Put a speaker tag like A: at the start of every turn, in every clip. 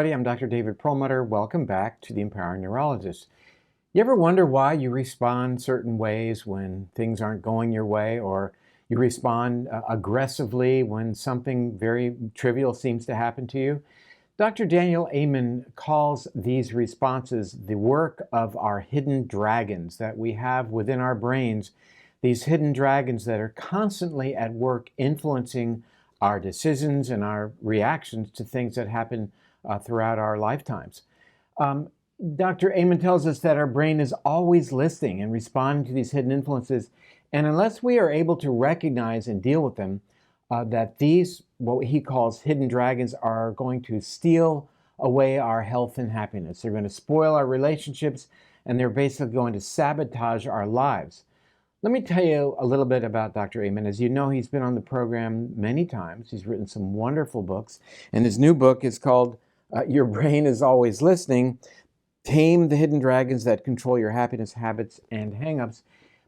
A: everybody. I'm Dr. David Perlmutter. Welcome back to the Empowering Neurologist. You ever wonder why you respond certain ways when things aren't going your way, or you respond aggressively when something very trivial seems to happen to you? Dr. Daniel Amen calls these responses the work of our hidden dragons that we have within our brains, these hidden dragons that are constantly at work influencing our decisions and our reactions to things that happen throughout our lifetimes. Dr. Amen tells us that our brain is always listening and responding to these hidden influences, and unless we are able to recognize and deal with them, that these, what he calls hidden dragons, are going to steal away our health and happiness. They're going to spoil our relationships, and they're basically going to sabotage our lives. Let me tell you a little bit about Dr. Amen. As you know, he's been on the program many times. He's written some wonderful books, and his new book is called Your Brain is Always Listening: Tame the Hidden Dragons That Control Your Happiness, Habits, and Hangups.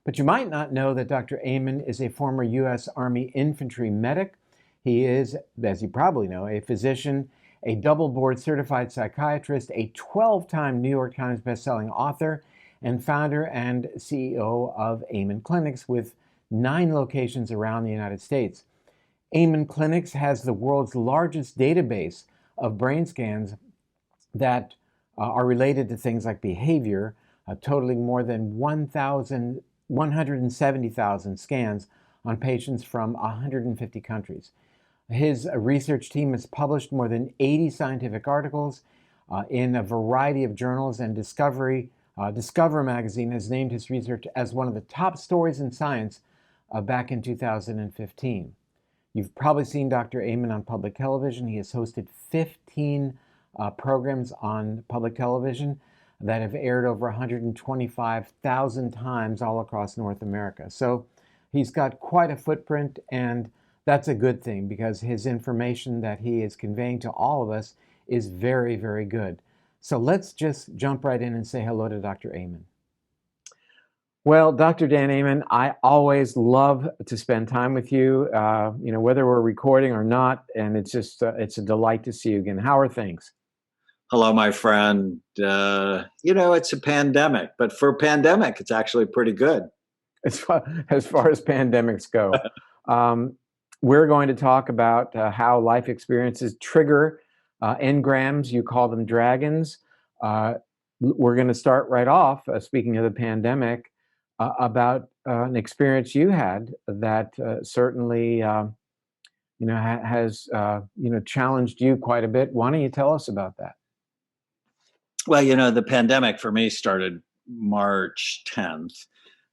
A: But you might not know that Dr. Amen is a former U.S. Army infantry medic. He is, as you probably know, a physician, a double board certified psychiatrist, a 12-time New York Times bestselling author, and founder and CEO of Amen Clinics with 9 locations around the United States. Amen Clinics has the world's largest database of brain scans that are related to things like behavior, totaling more than 170,000 scans on patients from 150 countries. His research team has published more than 80 scientific articles in a variety of journals, and Discover magazine has named his research as one of the top stories in science back in 2015. You've probably seen Dr. Amen on public television. He has hosted 15 programs on public television that have aired over 125,000 times all across North America. So he's got quite a footprint, and that's a good thing because his information that he is conveying to all of us is very, very good. So let's just jump right in and say hello to Dr. Amen. Well, Dr. Dan Amen, I always love to spend time with you, whether we're recording or not, and it's just it's a delight to see you again. How are things?
B: Hello, my friend. It's a pandemic, but for a pandemic, it's actually pretty good.
A: As far as pandemics go. We're going to talk about how life experiences trigger engrams. You call them dragons. We're going to start right off, speaking of the pandemic, about an experience you had that certainly has challenged you quite a bit. Why don't you tell us about that?
B: Well, the pandemic for me started March 10th.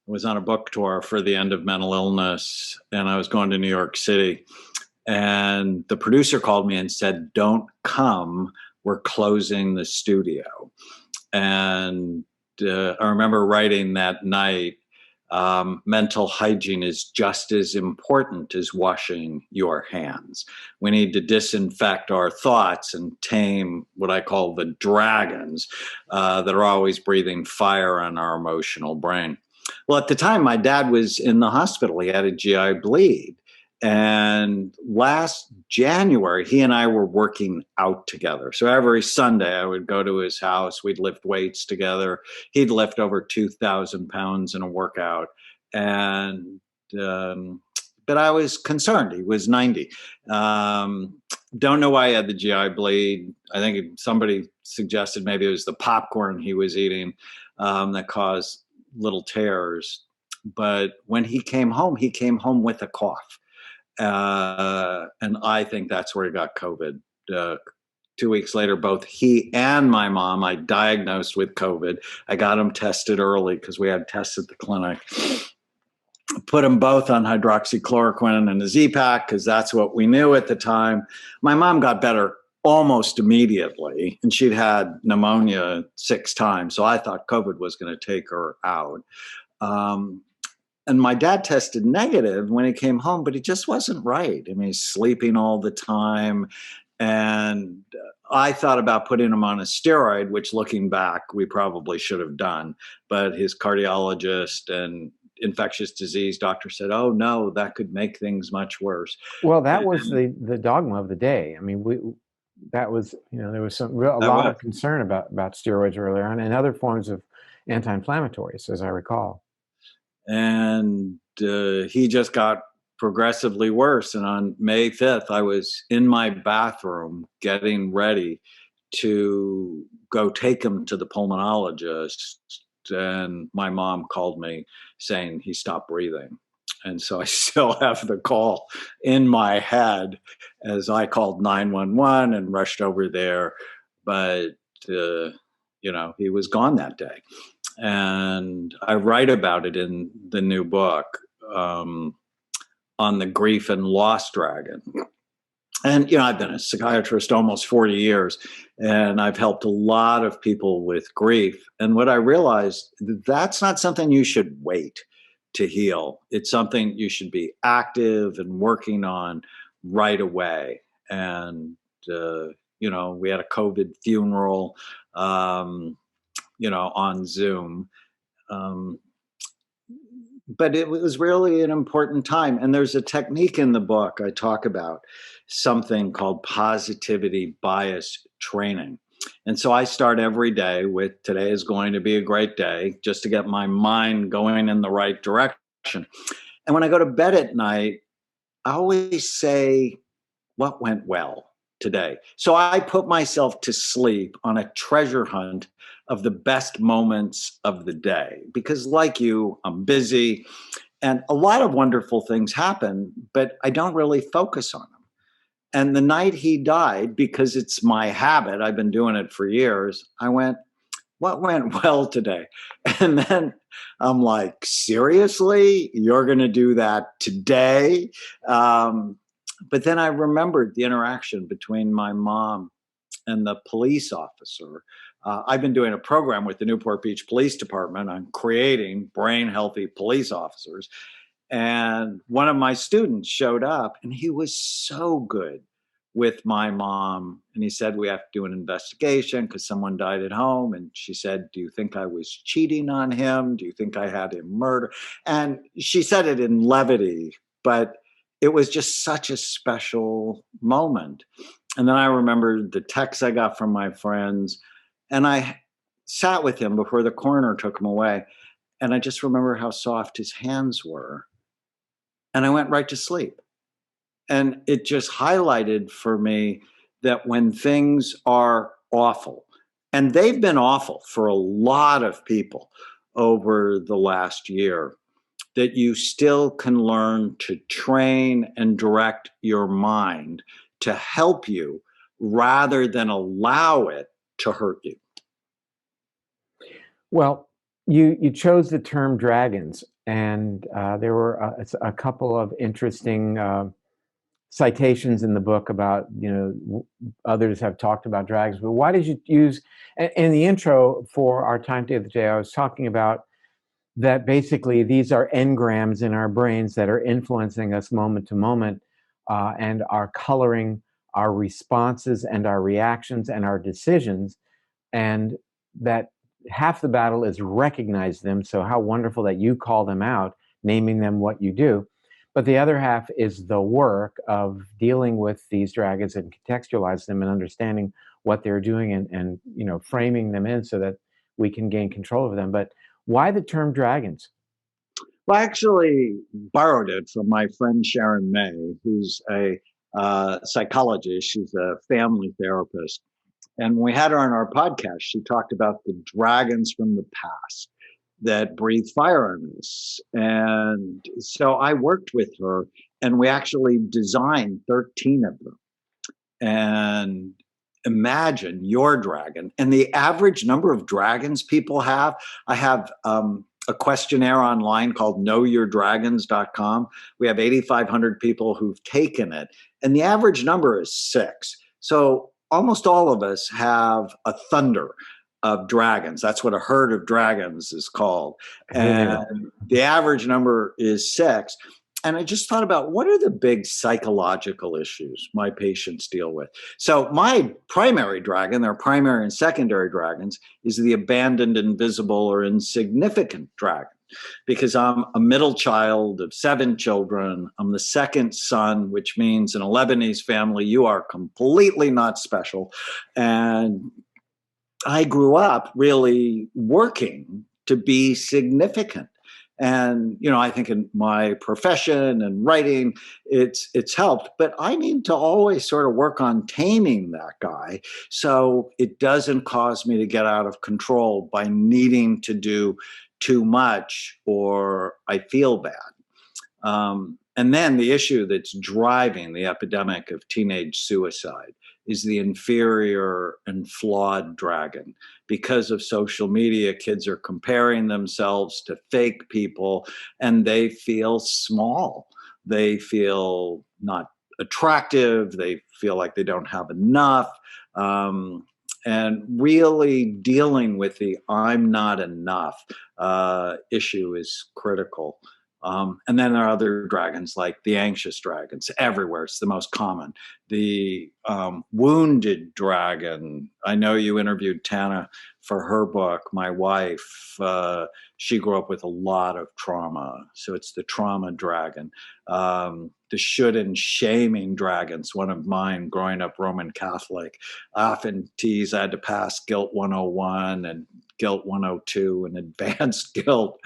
B: I was on a book tour for the end of mental illness, and I was going to New York City. And the producer called me and said, "Don't come. We're closing the studio." And I remember writing that night, mental hygiene is just as important as washing your hands. We need to disinfect our thoughts and tame what I call the dragons that are always breathing fire on our emotional brain. Well, at the time, my dad was in the hospital. He had a GI bleed. And last January, he and I were working out together. So every Sunday, I would go to his house. We'd lift weights together. He'd lift over 2,000 pounds in a workout. And but I was concerned. He was 90. Don't know why he had the GI bleed. I think somebody suggested maybe it was the popcorn he was eating that caused little tears. But when he came home with a cough. And I think that's where he got COVID. 2 weeks later, both he and my mom, I diagnosed with COVID. I got them tested early because we had tests at the clinic. Put them both on hydroxychloroquine and a Z-Pak because that's what we knew at the time. My mom got better almost immediately, and she'd had pneumonia 6 times. So I thought COVID was going to take her out. And my dad tested negative when he came home, but he just wasn't right. I mean, he's sleeping all the time. And I thought about putting him on a steroid, which looking back, we probably should have done. But his cardiologist and infectious disease doctor said, "Oh, no, that could make things much worse."
A: Well, that was the dogma of the day. I mean, that was, there was a
B: That
A: lot
B: was.
A: of concern about steroids earlier on and other forms of anti-inflammatories, as I recall.
B: And he just got progressively worse. And on May 5th, I was in my bathroom getting ready to go take him to the pulmonologist. And my mom called me saying he stopped breathing. And so I still have the call in my head as I called 911 and rushed over there. But, he was gone that day. And I write about it in the new book, on the grief and loss dragon. And I've been a psychiatrist almost 40 years, and I've helped a lot of people with grief. And what I realized, that's not something you should wait to heal. It's something you should be active and working on right away. And we had a COVID funeral, on Zoom. Um, but it was really an important time. And there's a technique in the book I talk about, something called positivity bias training. And so I start every day with today is going to be a great day, just to get my mind going in the right direction. And when I go to bed at night, I always say, what went well today? So I put myself to sleep on a treasure hunt of the best moments of the day, because like you, I'm busy and a lot of wonderful things happen, but I don't really focus on them. And the night he died, because it's my habit, I've been doing it for years, I went, what went well today? And then I'm like, seriously, you're going to do that today? But then I remembered the interaction between my mom and the police officer. I've been doing a program with the Newport Beach Police Department on creating brain healthy police officers. And one of my students showed up, and he was so good with my mom. And he said, we have to do an investigation because someone died at home. And she said, do you think I was cheating on him? Do you think I had him murdered? And she said it in levity, but it was just such a special moment. And then I remembered the texts I got from my friends, and I sat with him before the coroner took him away. And I just remember how soft his hands were. And I went right to sleep. And it just highlighted for me that when things are awful, and they've been awful for a lot of people over the last year, that you still can learn to train and direct your mind to help you rather than allow it to hurt you.
A: Well, you chose the term dragons, and there were a couple of interesting citations in the book about, others have talked about dragons, but why did you use, in the intro for our time together today, I was talking about that basically these are engrams in our brains that are influencing us moment to moment, and are coloring our responses and our reactions and our decisions, and that half the battle is recognize them. So how wonderful that you call them out, naming them what you do. But the other half is the work of dealing with these dragons and contextualize them and understanding what they're doing, and framing them in so that we can gain control of them. But why the term dragons?
B: Well, I actually borrowed it from my friend Sharon May, who's a psychologist. She's a family therapist. And when we had her on our podcast, she talked about the dragons from the past that breathe fire on us. And so I worked with her, and we actually designed 13 of them. And imagine your dragon. And the average number of dragons people have, I have a questionnaire online called knowyourdragons.com. We have 8,500 people who've taken it, and the average number is 6. So almost all of us have a thunder of dragons. That's what a herd of dragons is called. And the average number is 6. And I just thought about what are the big psychological issues my patients deal with. So my primary dragon, their primary and secondary dragons, is the abandoned, invisible, or insignificant dragon. Because I'm a middle child of 7 children. I'm the second son, which means in a Lebanese family, you are completely not special. And I grew up really working to be significant. And I think in my profession and writing, it's helped. But I need to always sort of work on taming that guy, so it doesn't cause me to get out of control by needing to do too much or I feel bad. And then the issue that's driving the epidemic of teenage suicide is the inferior and flawed dragon. Because of social media, kids are comparing themselves to fake people and they feel small. They feel not attractive. They feel like they don't have enough. And really dealing with the I'm not enough issue is critical. And then there are other dragons like the anxious dragons everywhere. It's the most common. The wounded dragon. I know you interviewed Tana for her book. My wife, she grew up with a lot of trauma. So it's the trauma dragon. The should and shaming dragons. One of mine, growing up Roman Catholic, often tease I had to pass Guilt 101 and Guilt 102 and advanced guilt.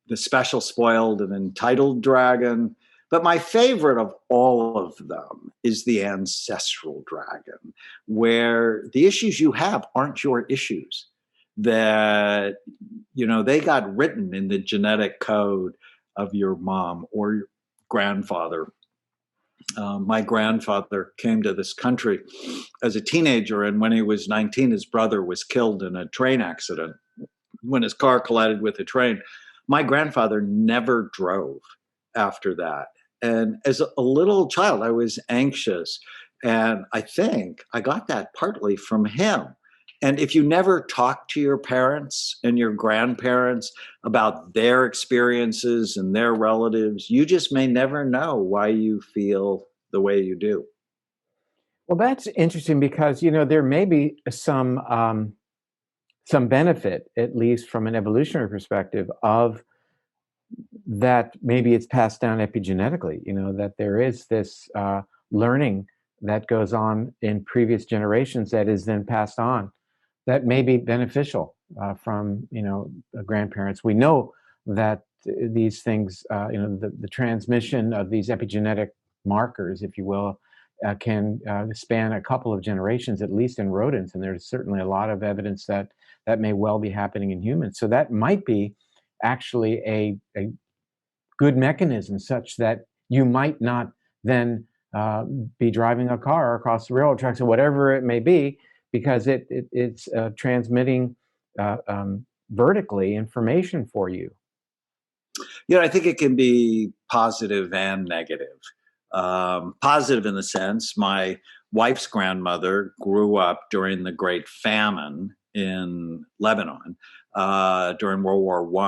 B: The special, spoiled, and entitled dragon. But my favorite of all of them is the ancestral dragon, where the issues you have aren't your issues. That, they got written in the genetic code of your mom or your grandfather. My grandfather came to this country as a teenager, and when he was 19, his brother was killed in a train accident. When his car collided with a train, my grandfather never drove after that. And as a little child, I was anxious. And I think I got that partly from him. And if you never talk to your parents and your grandparents about their experiences and their relatives, you just may never know why you feel the way you do.
A: Well, that's interesting because, there may be some benefit, at least from an evolutionary perspective, of that. Maybe it's passed down epigenetically, that there is this learning that goes on in previous generations that is then passed on, that may be beneficial from, grandparents. We know that these things, the transmission of these epigenetic markers, if you will, can span a couple of generations, at least in rodents. And there's certainly a lot of evidence that may well be happening in humans. So that might be actually a good mechanism, such that you might not then be driving a car across the railroad tracks or whatever it may be, because it's transmitting vertically information for you.
B: I think it can be positive and negative. Positive in the sense my wife's grandmother grew up during the Great Famine in Lebanon during World War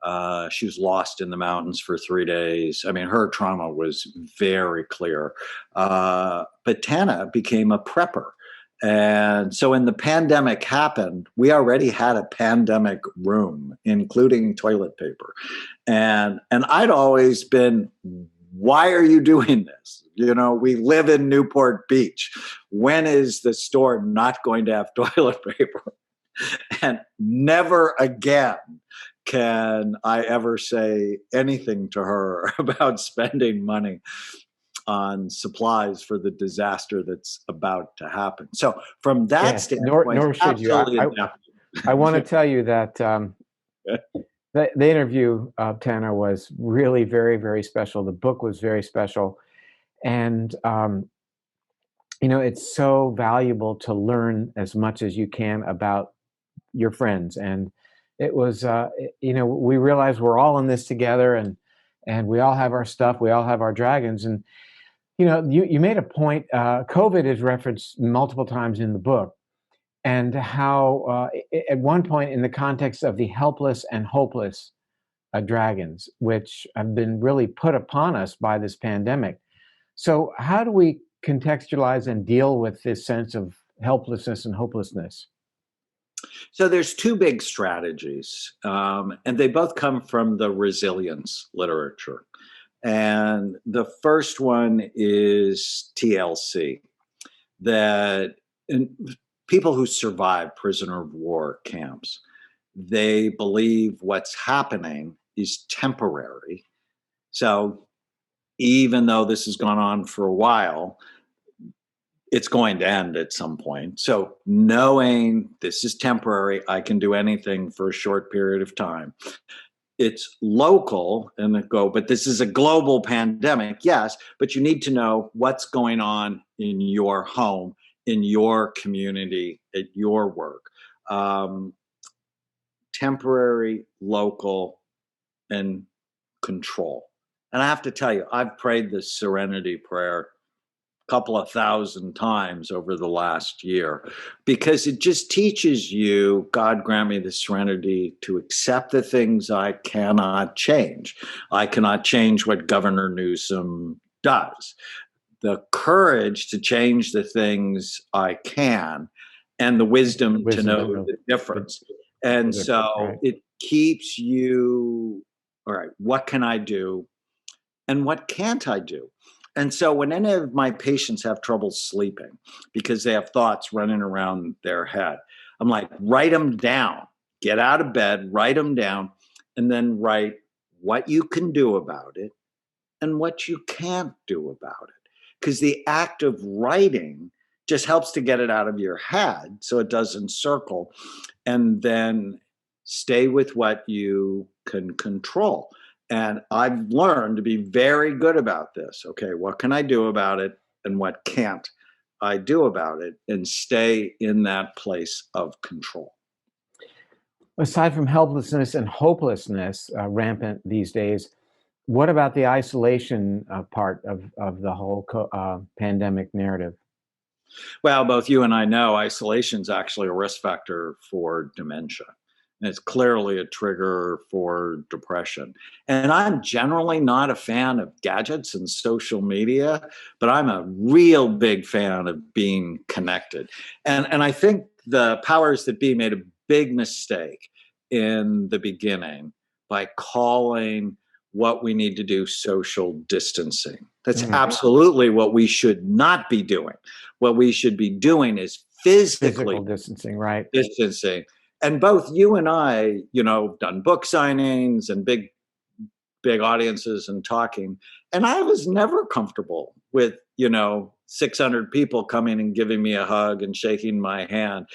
B: I. She was lost in the mountains for 3 days. I mean, her trauma was very clear. But Tana became a prepper. And so when the pandemic happened, we already had a pandemic room, including toilet paper. And I'd always been, why are you doing this? We live in Newport Beach. When is the store not going to have toilet paper? And never again can I ever say anything to her about spending money on supplies for the disaster that's about to happen. So from that standpoint,
A: nor should you. I want to tell you that the interview of Tana was really very, very special. The book was very special. And, it's so valuable to learn as much as you can about your friends. And it was, we realize we're all in this together, and we all have our stuff. We all have our dragons. And, you made a point, COVID is referenced multiple times in the book, and how at one point in the context of the helpless and hopeless dragons, which have been really put upon us by this pandemic. So, how do we contextualize and deal with this sense of helplessness and hopelessness?
B: So there's two big strategies, and they both come from the resilience literature. And the first one is TLC, that in people who survive prisoner of war camps, they believe what's happening is temporary. So even though this has gone on for a while, it's going to end at some point. So knowing this is temporary, I can do anything for a short period of time. It's local and go, but this is a global pandemic, yes, but you need to know what's going on in your home, in your community, at your work. Temporary, local, and control. And I have to tell you, I've prayed this serenity prayer couple of thousand times over the last year, because it just teaches you, God grant me the serenity to accept the things I cannot change. I cannot change what Governor Newsom does. The courage to change the things I can, and the wisdom to know the difference. And so it keeps you, all right, what can I do and what can't I do? And so when any of my patients have trouble sleeping because they have thoughts running around their head, I'm like, write them down, get out of bed, write them down, and then write what you can do about it and what you can't do about it. Because the act of writing just helps to get it out of your head so it doesn't circle, and then stay with what you can control. And I've learned to be very good about this. Okay, what can I do about it and what can't I do about it, and stay in that place of control.
A: Aside from helplessness and hopelessness rampant these days, what about the isolation part of the whole pandemic narrative?
B: Well, both you and I know isolation is actually a risk factor for dementia. And it's clearly a trigger for depression. And I'm generally not a fan of gadgets and social media, but I'm a real big fan of being connected. And I think the powers that be made a big mistake in the beginning by calling what we need to do social distancing. That's absolutely what we should not be doing. What we should be doing is physically
A: Physical distancing, right?
B: distancing. And both you and I, done book signings and big audiences and talking. And I was never comfortable with, 600 people coming and giving me a hug and shaking my hand.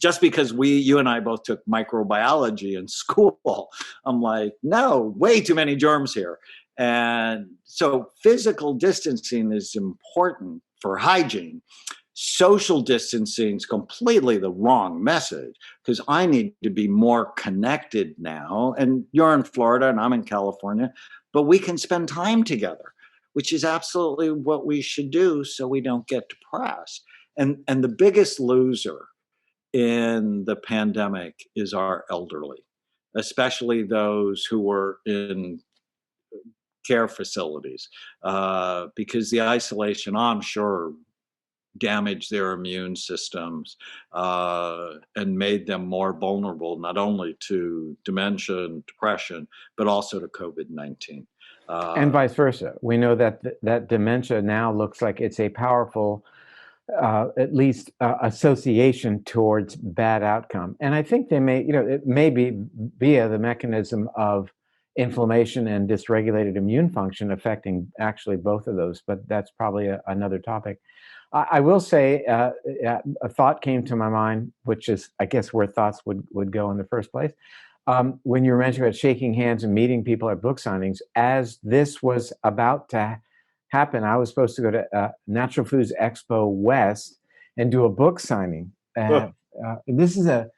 B: Just because you and I both took microbiology in school, I'm like, no, way too many germs here. And so physical distancing is important for hygiene. Social distancing is completely the wrong message, because I need to be more connected now. And you're in Florida and I'm in California, but we can spend time together, which is absolutely what we should do so we don't get depressed. And the biggest loser in the pandemic is our elderly, especially those who were in care facilities, because the isolation, I'm sure, damaged their immune systems and made them more vulnerable, not only to dementia and depression, but also to COVID-19.
A: And vice versa. We know that that dementia now looks like it's a powerful, at least association towards bad outcome. And I think they may, it may be via the mechanism of inflammation and dysregulated immune function affecting actually both of those, but that's probably another topic. I will say a thought came to my mind, which is, I guess, where thoughts would go in the first place. When you were mentioning about shaking hands and meeting people at book signings, as this was about to happen, I was supposed to go to Natural Foods Expo West and do a book signing. This is a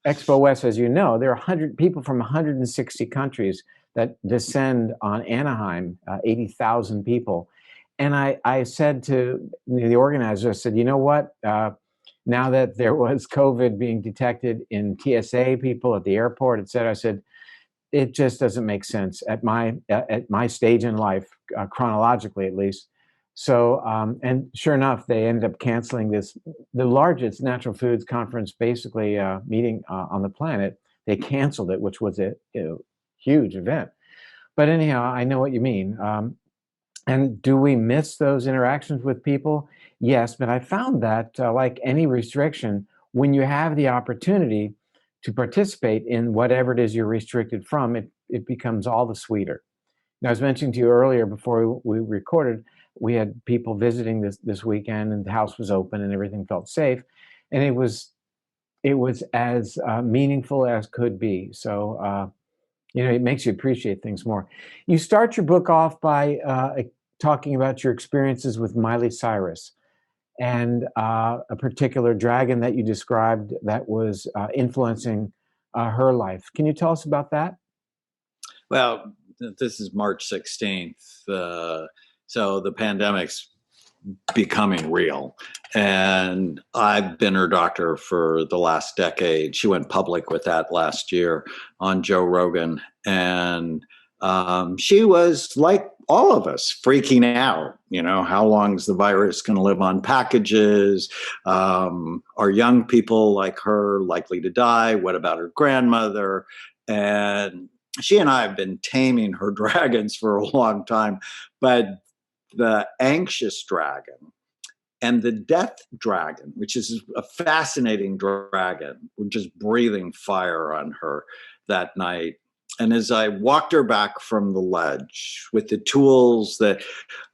A: Expo West, as you know, there are 100 people from 160 countries that descend on Anaheim, 80,000 people. And I said to the organizer, I said, you know what? Now that there was COVID being detected in TSA people at the airport, et cetera, I said, it just doesn't make sense at my stage in life, chronologically at least. So, and sure enough, they ended up canceling the largest natural foods conference, basically meeting on the planet. They canceled it, which was a huge event. But anyhow, I know what you mean. And do we miss those interactions with people? Yes, but I found that, like any restriction, when you have the opportunity to participate in whatever it is you're restricted from, it becomes all the sweeter. Now, I was mentioning to you earlier before we recorded, we had people visiting this weekend, and the house was open, and everything felt safe, and it was as meaningful as could be. So it makes you appreciate things more. You start your book off by talking about your experiences with Miley Cyrus and a particular dragon that you described that was influencing her life. Can you tell us about that?
B: Well, this is March 16th. So the pandemic's becoming real. And I've been her doctor for the last decade. She went public with that last year on Joe Rogan. And she was like all of us freaking out. How long is the virus going to live on packages? Are young people like her likely to die? What about her grandmother? And she and I have been taming her dragons for a long time, but the anxious dragon and the death dragon, which is a fascinating dragon, were just breathing fire on her that night. And as I walked her back from the ledge with the tools that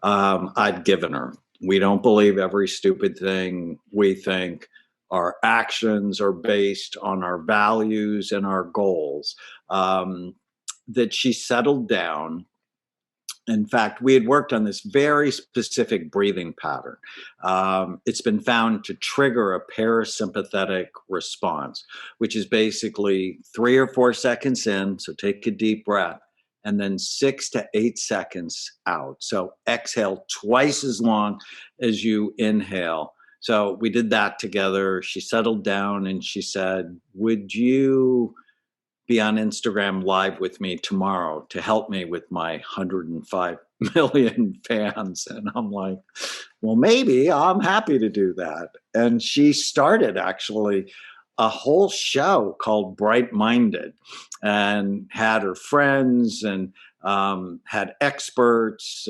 B: I'd given her, we don't believe every stupid thing we think. Our actions are based on our values and our goals. That she settled down. In fact, we had worked on this very specific breathing pattern. It's been found to trigger a parasympathetic response, which is basically 3 or 4 seconds in. So take a deep breath, and then 6 to 8 seconds out. So exhale twice as long as you inhale. So we did that together. She settled down and she said, "Would you be on Instagram Live with me tomorrow to help me with my 105 million fans?" And I'm like, well, maybe. I'm happy to do that. And she started actually a whole show called Bright Minded, and had her friends and had experts,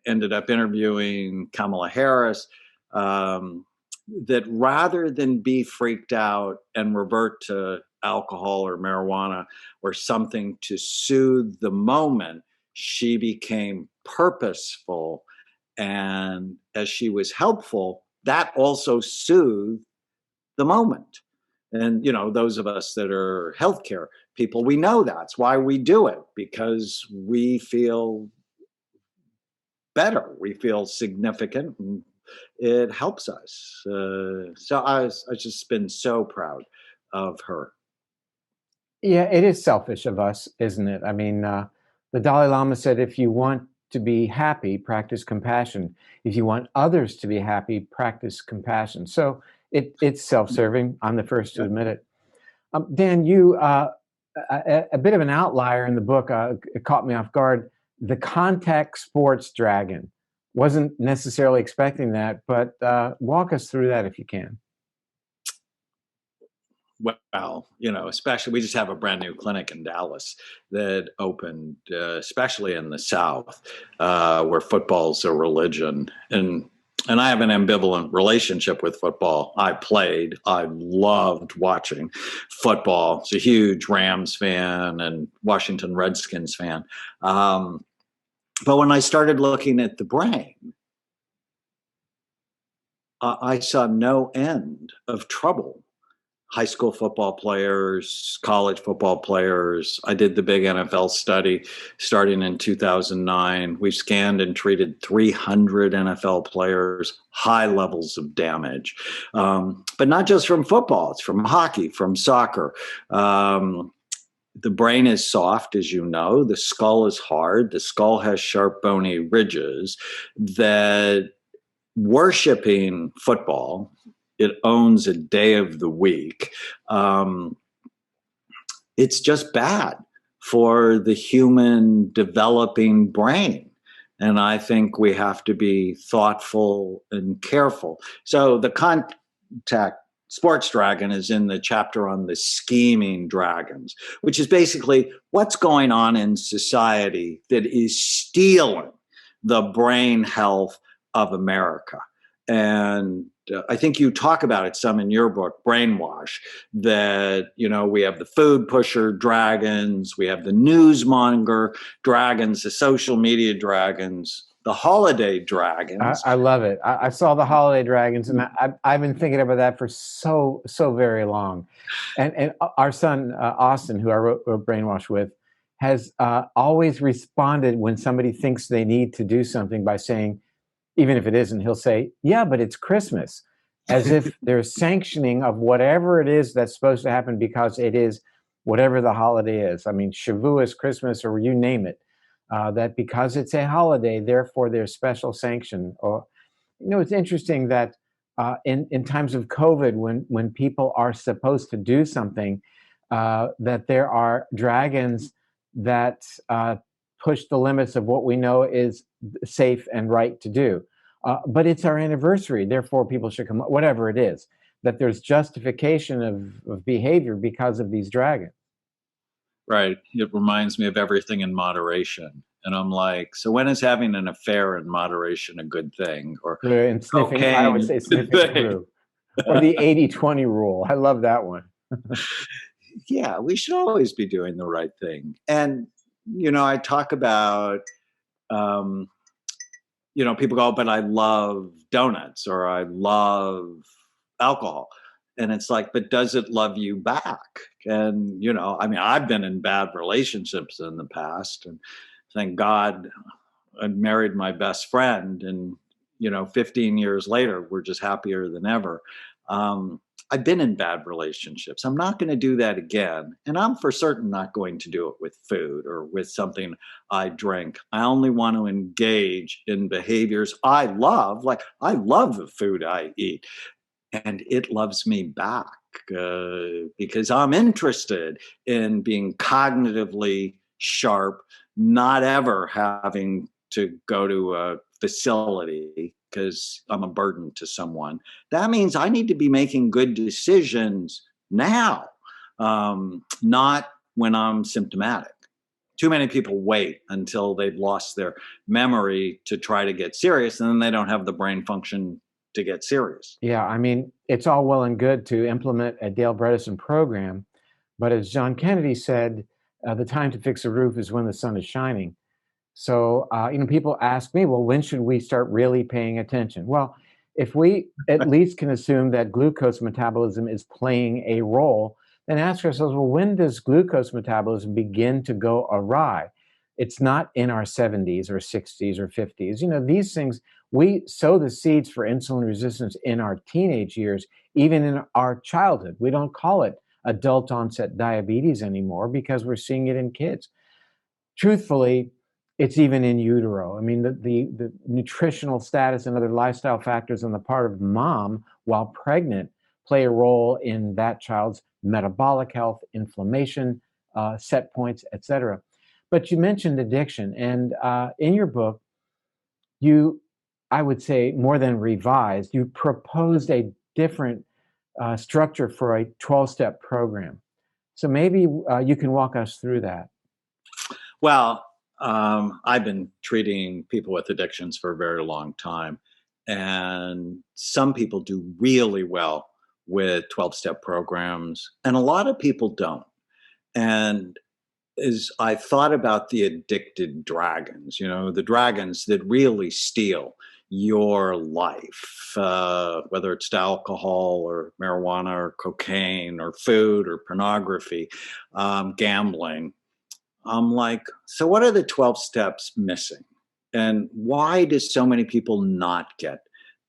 B: ended up interviewing Kamala Harris, that rather than be freaked out and revert to alcohol or marijuana or something to soothe the moment, she became purposeful. And as she was helpful, that also soothed the moment. And, those of us that are healthcare people, we know that's why we do it, because we feel better. We feel significant, and it helps us. So I've just been so proud of her.
A: Yeah, it is selfish of us, isn't it? I mean, the Dalai Lama said, if you want to be happy, practice compassion. If you want others to be happy, practice compassion. So it's self-serving. I'm the first to admit it. Dan, you, a bit of an outlier in the book, it caught me off guard. The contact sports dragon. Wasn't necessarily expecting that, but walk us through that if you can.
B: Well, especially we just have a brand new clinic in Dallas that opened, especially in the South, where football's a religion. And I have an ambivalent relationship with football. I loved watching football. It's a huge Rams fan and Washington Redskins fan. But when I started looking at the brain, I saw no end of trouble. High school football players, college football players. I did the big NFL study starting in 2009. We scanned and treated 300 NFL players, high levels of damage. But not just from football, it's from hockey, from soccer. The brain is soft, as you know. The skull is hard. The skull has sharp, bony ridges that worshiping football, it owns a day of the week. It's just bad for the human developing brain. And I think we have to be thoughtful and careful. So the contact sports dragon is in the chapter on the scheming dragons, which is basically what's going on in society that is stealing the brain health of America. And I think you talk about it some in your book, Brainwash, that, we have the food pusher dragons, we have the newsmonger dragons, the social media dragons, the holiday dragons.
A: I love it. I saw the holiday dragons, and I've been thinking about that for so very long. And our son, Austin, who I wrote Brainwash with, has always responded when somebody thinks they need to do something by saying, even if it isn't, he'll say, yeah, but it's Christmas, as if there's sanctioning of whatever it is that's supposed to happen because it is whatever the holiday is. I mean, Shavuos, Christmas, or you name it, that because it's a holiday, therefore there's special sanction. Or, it's interesting that in times of COVID, when people are supposed to do something, that there are dragons that push the limits of what we know is safe and right to do. But it's our anniversary, therefore people should come, whatever it is, that there's justification of behavior because of these dragons.
B: Right. It reminds me of everything in moderation. And I'm like, so when is having an affair in moderation a good thing? Or
A: and sniffing,
B: cocaine,
A: I always say sniffing through. Or the 80-20 rule. I love that one.
B: Yeah, we should always be doing the right thing. And, I talk about, people go, but I love donuts or I love alcohol. And it's like, but does it love you back? And, I've been in bad relationships in the past, and thank God I married my best friend. And, 15 years later, we're just happier than ever. I've been in bad relationships. I'm not going to do that again. And I'm for certain not going to do it with food or with something I drink. I only want to engage in behaviors I love. Like I love the food I eat, and it loves me back because I'm interested in being cognitively sharp, not ever having to go to a facility because I'm a burden to someone. That means I need to be making good decisions now, not when I'm symptomatic. Too many people wait until they've lost their memory to try to get serious, and then they don't have the brain function to get serious.
A: Yeah, it's all well and good to implement a Dale Bredesen program, but as John Kennedy said, the time to fix a roof is when the sun is shining. So, people ask me, well, when should we start really paying attention? Well, if we at least can assume that glucose metabolism is playing a role, then ask ourselves, well, when does glucose metabolism begin to go awry? It's not in our 70s or 60s or 50s. These things, we sow the seeds for insulin resistance in our teenage years, even in our childhood. We don't call it adult onset diabetes anymore because we're seeing it in kids. Truthfully, it's even in utero. The nutritional status and other lifestyle factors on the part of mom while pregnant play a role in that child's metabolic health, inflammation, set points, etc. But you mentioned addiction, and in your book, I would say more than revised, you proposed a different structure for a 12-step program. So maybe you can walk us through that.
B: Well, I've been treating people with addictions for a very long time, and some people do really well with 12-step programs, and a lot of people don't. And as I thought about the addicted dragons, the dragons that really steal your life, whether it's to alcohol or marijuana or cocaine or food or pornography, gambling. I'm like, so what are the 12 steps missing? And why do so many people not get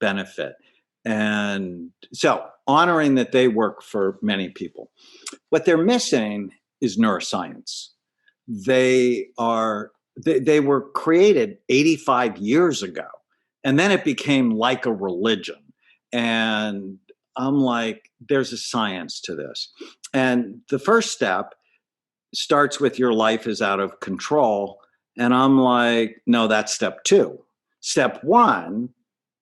B: benefit? And so honoring that they work for many people. What they're missing is neuroscience. They were created 85 years ago, and then it became like a religion. And I'm like, there's a science to this. And the first step starts with your life is out of control. And I'm like, no, that's step 2. Step 1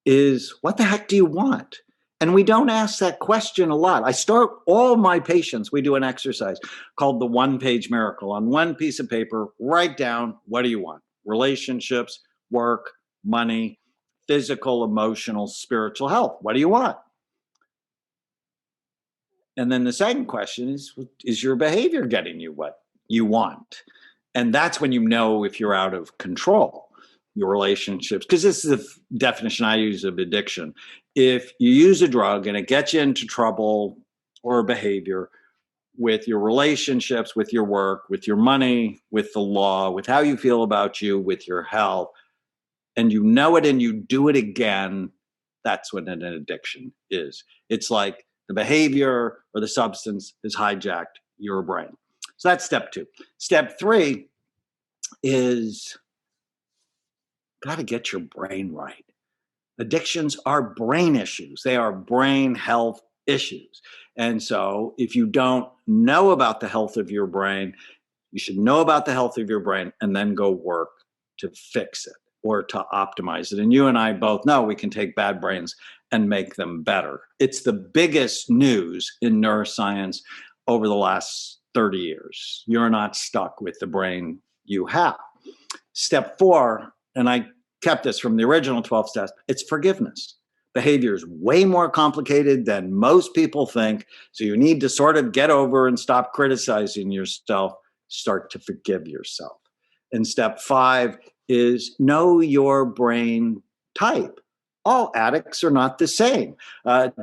B: is, what the heck do you want? And we don't ask that question a lot. I start all my patients, we do an exercise called the 1-page miracle. On one piece of paper, write down, what do you want? Relationships, work, money, physical, emotional, spiritual health. What do you want? And then the second question is your behavior getting you what you want? And that's when you know if you're out of control, your relationships, because this is the definition I use of addiction. If you use a drug and it gets you into trouble or behavior with your relationships, with your work, with your money, with the law, with how you feel about you, with your health, and you know it and you do it again, that's what an addiction is. It's like the behavior or the substance has hijacked your brain. So that's step 2. Step 3 is got to get your brain right. Addictions are brain issues. They are brain health issues. And so if you don't know about the health of your brain, you should know about the health of your brain and then go work to fix it or to optimize it. And you and I both know we can take bad brains and make them better. It's the biggest news in neuroscience over the last 30 years. You're not stuck with the brain you have. Step 4, and I kept this from the original 12 steps, it's forgiveness. Behavior is way more complicated than most people think. So you need to sort of get over and stop criticizing yourself, start to forgive yourself. And step 5 is know your brain type. All addicts are not the same.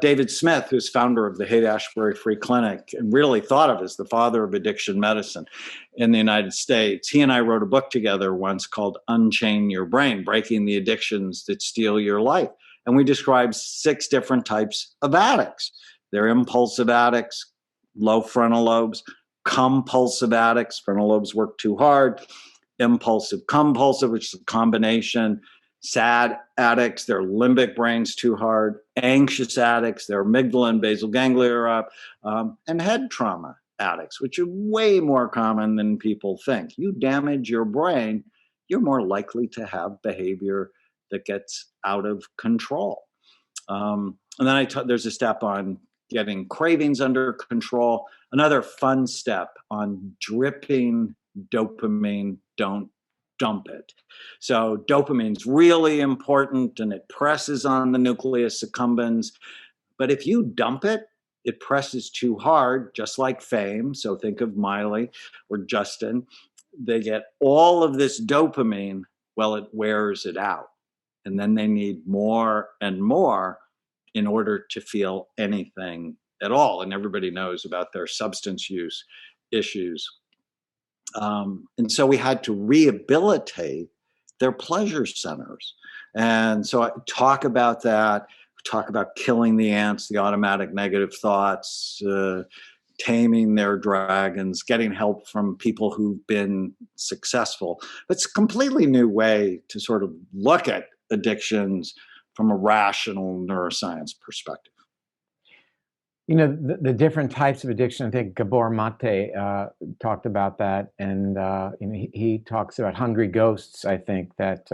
B: David Smith, who's founder of the Haight-Ashbury Free Clinic and really thought of as the father of addiction medicine in the United States, he and I wrote a book together once called Unchain Your Brain, Breaking the Addictions That Steal Your Life. And we described 6 different types of addicts. They're impulsive addicts, low frontal lobes, compulsive addicts, frontal lobes work too hard, impulsive compulsive, which is a combination, sad addicts, their limbic brain's too hard, anxious addicts, their amygdala and basal ganglia are up, and head trauma addicts, which are way more common than people think. You damage your brain, you're more likely to have behavior that gets out of control. And then there's a step on getting cravings under control. Another fun step on dripping dopamine, don't dump it. So dopamine's really important and it presses on the nucleus accumbens. But if you dump it, it presses too hard, just like fame. So think of Miley or Justin. They get all of this dopamine, well, it wears it out. And then they need more and more in order to feel anything at all. And everybody knows about their substance use issues. And so we had to rehabilitate their pleasure centers. And so I talk about that, talk about killing the ants, the automatic negative thoughts, taming their dragons, getting help from people who've been successful. But it's a completely new way to sort of look at addictions from a rational neuroscience perspective.
A: You know, the different types of addiction, I think Gabor Mate talked about that. And you know, he talks about hungry ghosts, I think, that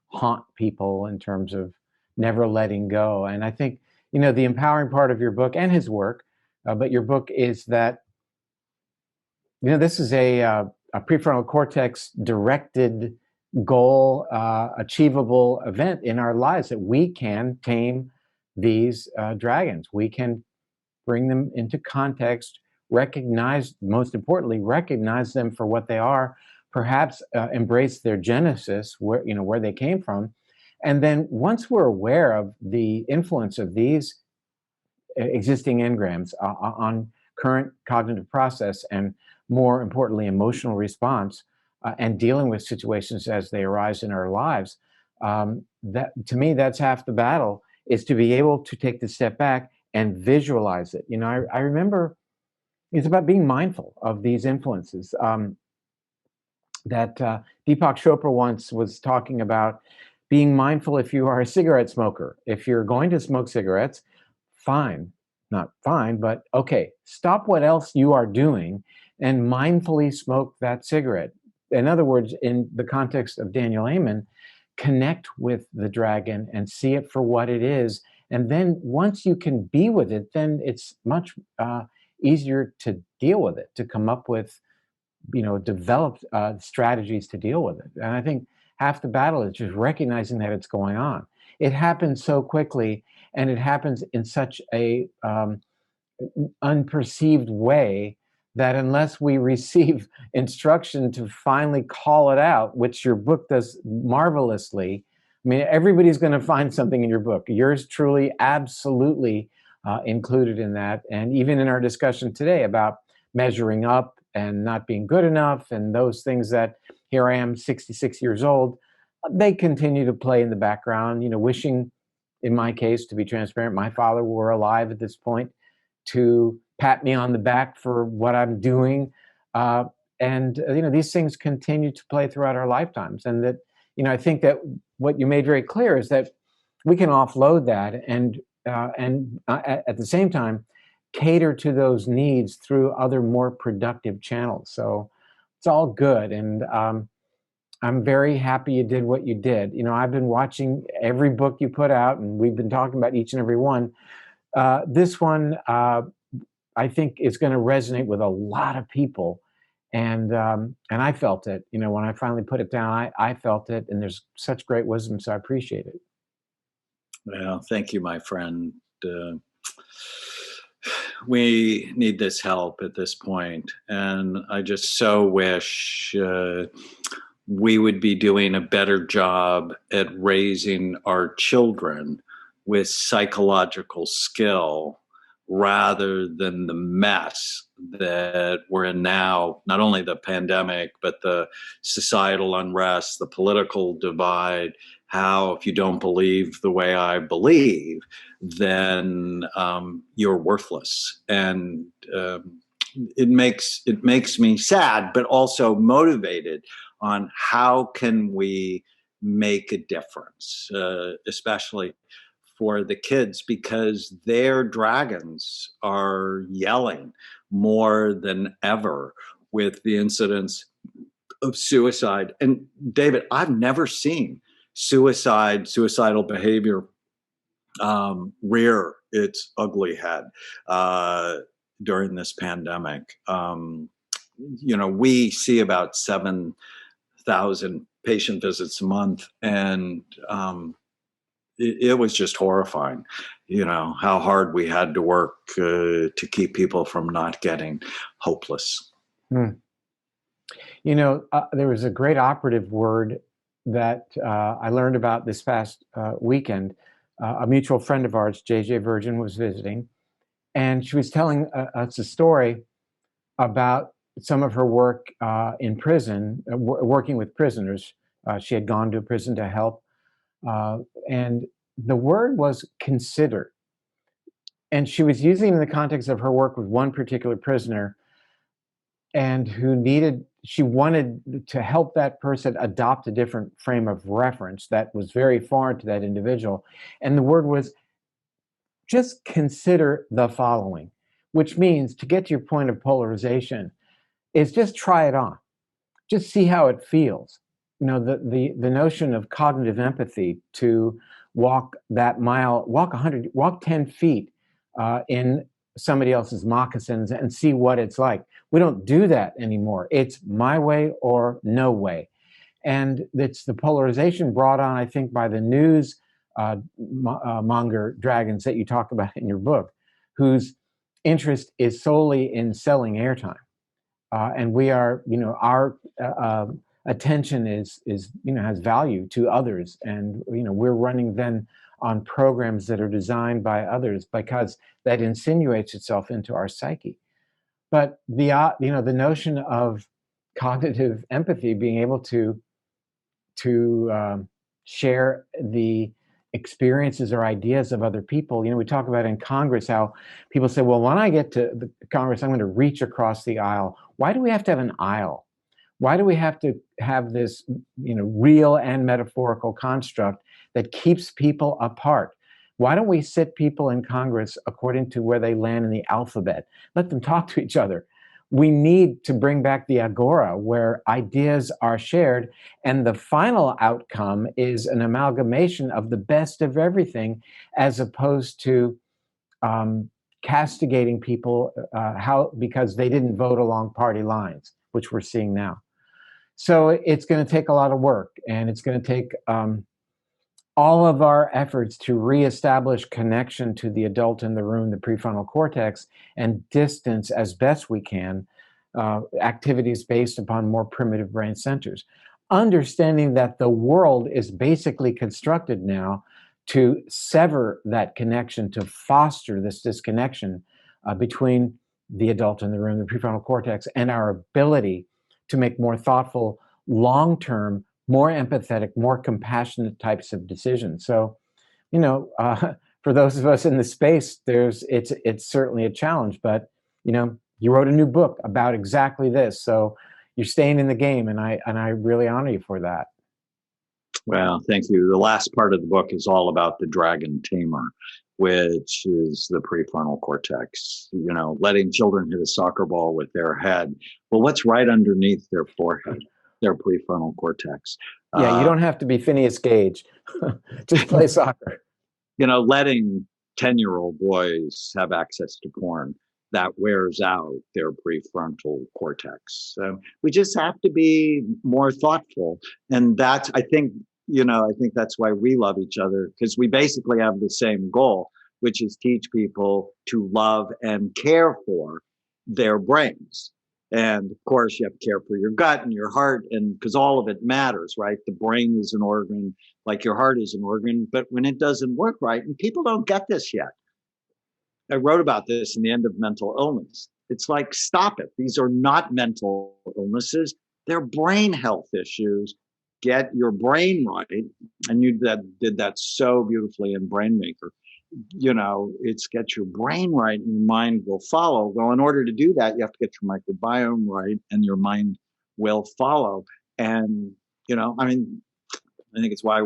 A: haunt people in terms of never letting go. And I think, you know, the empowering part of your book and his work, but your book is that, you know, this is a prefrontal cortex directed goal, achievable event in our lives, that we can tame these dragons. We can bring them into context, recognize, most importantly, recognize them for what they are, perhaps embrace their genesis, where they came from. And then once we're aware of the influence of these existing engrams on current cognitive process and, more importantly, emotional response, and dealing with situations as they arise in our lives, that, to me, that's half the battle, is to be able to take the step back and visualize it. You know, I remember it's about being mindful of these influences. That Deepak Chopra once was talking about being mindful if you are a cigarette smoker. If you're going to smoke cigarettes, fine, not fine, but okay, stop what else you are doing and mindfully smoke that cigarette. In other words, in the context of Daniel Amen, connect with the dragon and see it for what it is. And then once you can be with it, then it's much easier to deal with it, to come up with, develop strategies to deal with it. And I think half the battle is just recognizing that it's going on. It happens so quickly, and it happens in such a unperceived way that unless we receive instruction to finally call it out, which your book does marvelously. I mean, everybody's going to find something in your book. Yours truly, absolutely included in that. And even in our discussion today about measuring up and not being good enough and those things that here I am, 66 years old, they continue to play in the background, wishing, in my case, to be transparent, my father were alive at this point to pat me on the back for what I'm doing. These things continue to play throughout our lifetimes. And that, I think that what you made very clear is that we can offload that and at the same time, cater to those needs through other more productive channels. So it's all good. And I'm very happy you did what you did. I've been watching every book you put out, and we've been talking about each and every one. This one, I think, is going to resonate with a lot of people, and I felt it. When I finally put it down, I felt it, and there's such great wisdom, so I appreciate it.
B: Well, thank you, my friend. We need this help at this point, and I just so wish we would be doing a better job at raising our children with psychological skill rather than the mess that we're in now, not only the pandemic, but the societal unrest, the political divide, how if you don't believe the way I believe, then you're worthless. And it makes me sad, but also motivated on how can we make a difference, especially for the kids, because their dragons are yelling more than ever with the incidents of suicide. And David, I've never seen suicidal behavior rear its ugly head during this pandemic. We see about 7,000 patient visits a month, and it was just horrifying, how hard we had to work to keep people from not getting hopeless.
A: There was a great operative word that I learned about this past weekend. A mutual friend of ours, JJ Virgin, was visiting, and she was telling us a story about some of her work in prison, working with prisoners. She had gone to a prison to help. And the word was consider. And she was using it in the context of her work with one particular prisoner, and she wanted to help that person adopt a different frame of reference that was very foreign to that individual. And the word was, just consider the following, which means, to get to your point of polarization, is just try it on. Just see how it feels. The notion of cognitive empathy, to walk that mile, walk 10 feet in somebody else's moccasins and see what it's like. We don't do that anymore. It's my way or no way. And it's the polarization brought on, I think, by the news monger dragons that you talk about in your book, whose interest is solely in selling airtime. And we are, our attention is has value to others, and we're running then on programs that are designed by others, because that insinuates itself into our psyche. But the notion of cognitive empathy, being able to share the experiences or ideas of other people. We talk about in Congress how people say, well, when I get to the Congress, I'm going to reach across the aisle. Why do we have to have an aisle? Why do we have to have this, real and metaphorical construct that keeps people apart? Why don't we sit people in Congress according to where they land in the alphabet? Let them talk to each other. we need to bring back the agora where ideas are shared, and the final outcome is an amalgamation of the best of everything, as opposed to um, castigating people because they didn't vote along party lines, which we're seeing now. So it's going to take a lot of work, and it's going to take all of our efforts to reestablish connection to the adult in the room, the prefrontal cortex, and distance as best we can activities based upon more primitive brain centers. Understanding that the world is basically constructed now to sever that connection, to foster this disconnection between the adult in the room, the prefrontal cortex, and our ability to make more thoughtful, long-term, more empathetic, more compassionate types of decisions. So, for those of us in the space, it's certainly a challenge. But you wrote a new book about exactly this, so you're staying in the game, and I really honor you for that.
B: Well, thank you. The last part of the book is all about the dragon tamer, which is the prefrontal cortex, letting children hit a soccer ball with their head. Well, what's right underneath their forehead? Their prefrontal cortex.
A: Yeah, you don't have to be Phineas Gage. Just play soccer.
B: Letting 10-year-old boys have access to porn, that wears out their prefrontal cortex. We just have to be more thoughtful. And that's, I think that's why we love each other, because we basically have the same goal, which is teach people to love and care for their brains. And of course, you have to care for your gut and your heart, and because all of it matters, right? The brain is an organ, like your heart is an organ, but when it doesn't work right, and people don't get this yet. I wrote about this in The End of Mental Illness. It's like, stop it. These are not mental illnesses. They're brain health issues. Get your brain right. And you did that so beautifully in Brainmaker. It's get your brain right and your mind will follow. Well, in order to do that, you have to get your microbiome right and your mind will follow. And, I think it's why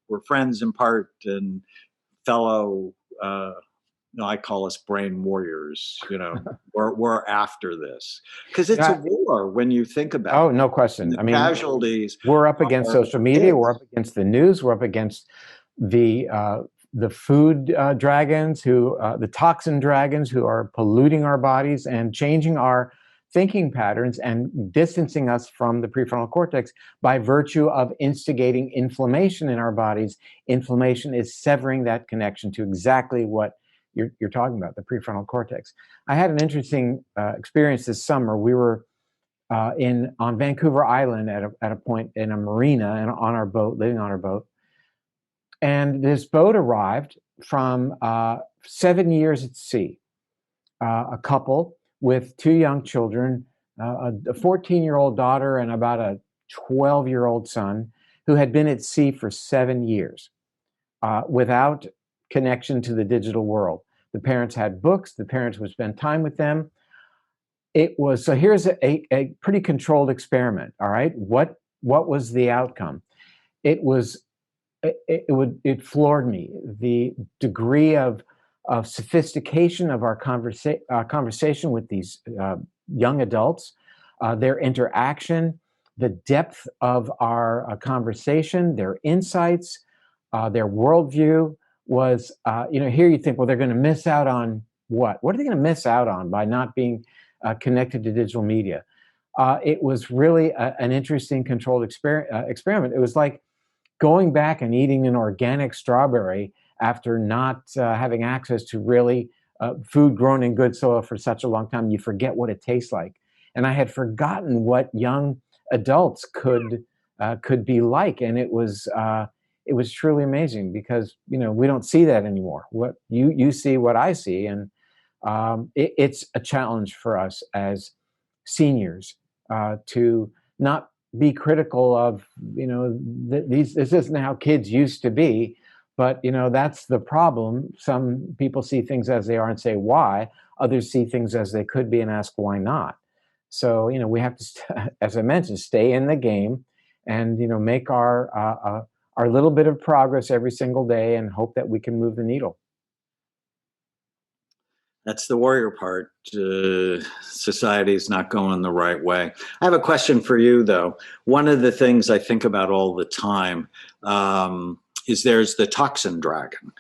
B: we're friends in part, and fellow, I call us brain warriors. We're after this because it's a war when you think about it.
A: Oh, no question.
B: I mean, casualties.
A: We're up against social media. We're up against the news. We're up against the food dragons, the toxin dragons, who are polluting our bodies and changing our thinking patterns and distancing us from the prefrontal cortex by virtue of instigating inflammation in our bodies. Inflammation is severing that connection to exactly what you're talking about, the prefrontal cortex. I had an interesting experience this summer. We were on Vancouver Island at a point in a marina and on our boat, living on our boat. And this boat arrived from 7 years at sea, a couple with two young children, a 14-year-old daughter and about a 12-year-old son, who had been at sea for 7 years without connection to the digital world. The parents had books. The parents would spend time with them. So here's a pretty controlled experiment. All right. What was the outcome? It floored me. The degree of sophistication of our conversation with these young adults, their interaction, the depth of our conversation, their insights, their worldview was, here you think, well, they're going to miss out on what? What are they going to miss out on by not being connected to digital media? It was really an interesting controlled experiment. It was like going back and eating an organic strawberry after not having access to really food grown in good soil for such a long time. You forget what it tastes like. And I had forgotten what young adults could be like. And it was truly amazing, because, we don't see that anymore. What you see, what I see. And it's a challenge for us as seniors to not be critical of, this isn't how kids used to be, but, that's the problem. Some people see things as they are and say, why? Others see things as they could be and ask, why not? So, we have to, as I mentioned, stay in the game and, make our little bit of progress every single day and hope that we can move the needle.
B: That's the warrior part. Society's not going the right way. I have a question for you, though. One of the things I think about all the time is there's the Toxin Dragon.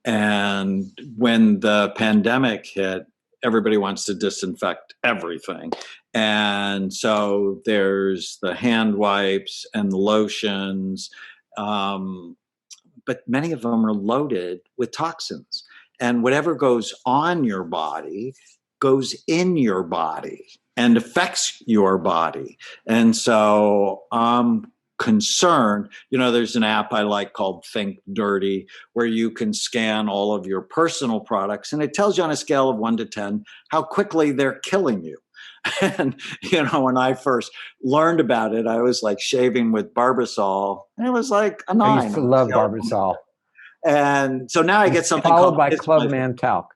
B: And when the pandemic hit, everybody wants to disinfect everything. And so there's the hand wipes and the lotions, but many of them are loaded with toxins. And whatever goes on your body goes in your body and affects your body. And so I'm concerned, there's an app I like called Think Dirty, where you can scan all of your personal products and it tells you on a scale of 1 to 10 how quickly they're killing you. And, when I first learned about it, I was like shaving with Barbasol, and it was like a 9.
A: I used to love Barbasol.
B: And so now I get something
A: followed
B: called
A: by Clubman talc.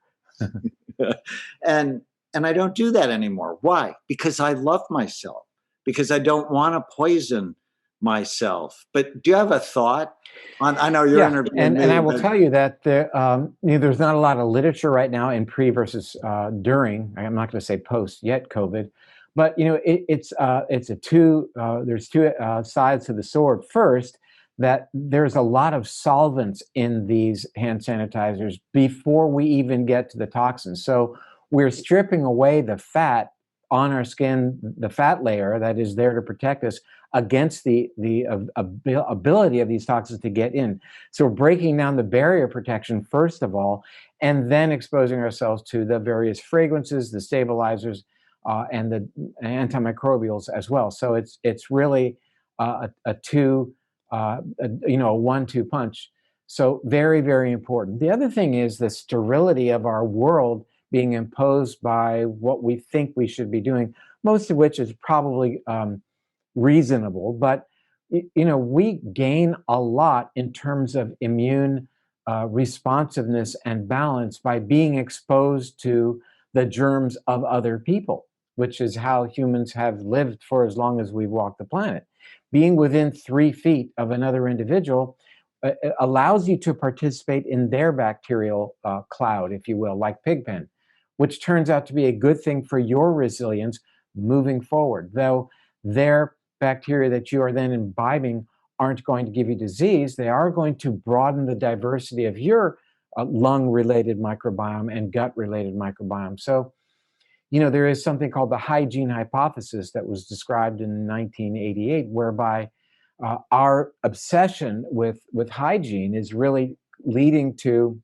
B: and I don't do that anymore. Why? Because I love myself, because I don't want to poison myself. But do you have a thought on, I know you're interviewing me,
A: and I will tell you that there's not a lot of literature right now in pre versus during. I'm not going to say post yet COVID, but it's a there's two sides to the sword. First, that there's a lot of solvents in these hand sanitizers before we even get to the toxins. So we're stripping away the fat on our skin, the fat layer that is there to protect us against the ability of these toxins to get in. So we're breaking down the barrier protection, first of all, and then exposing ourselves to the various fragrances, the stabilizers, and the antimicrobials as well. So it's really a 1-2 punch. So very, very important. The other thing is the sterility of our world being imposed by what we think we should be doing, most of which is probably reasonable. But, we gain a lot in terms of immune responsiveness and balance by being exposed to the germs of other people, which is how humans have lived for as long as we've walked the planet. Being within 3 feet of another individual allows you to participate in their bacterial cloud, if you will, like Pigpen, which turns out to be a good thing for your resilience moving forward. Though their bacteria that you are then imbibing aren't going to give you disease, they are going to broaden the diversity of your lung-related microbiome and gut-related microbiome. So, there is something called the Hygiene Hypothesis that was described in 1988, whereby our obsession with hygiene is really leading to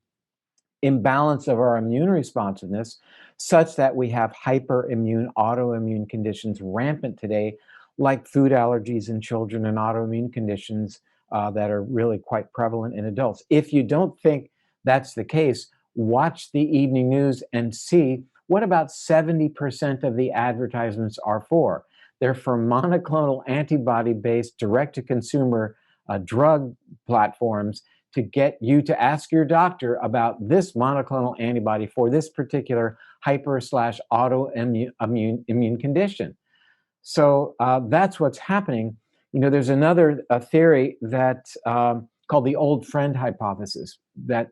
A: imbalance of our immune responsiveness, such that we have hyperimmune, autoimmune conditions rampant today, like food allergies in children and autoimmune conditions that are really quite prevalent in adults. If you don't think that's the case, watch the evening news and see what about 70% of the advertisements are for. They're for monoclonal antibody-based direct-to-consumer drug platforms to get you to ask your doctor about this monoclonal antibody for this particular hyper/autoimmune condition. So that's what's happening. There's another theory that called the old friend hypothesis that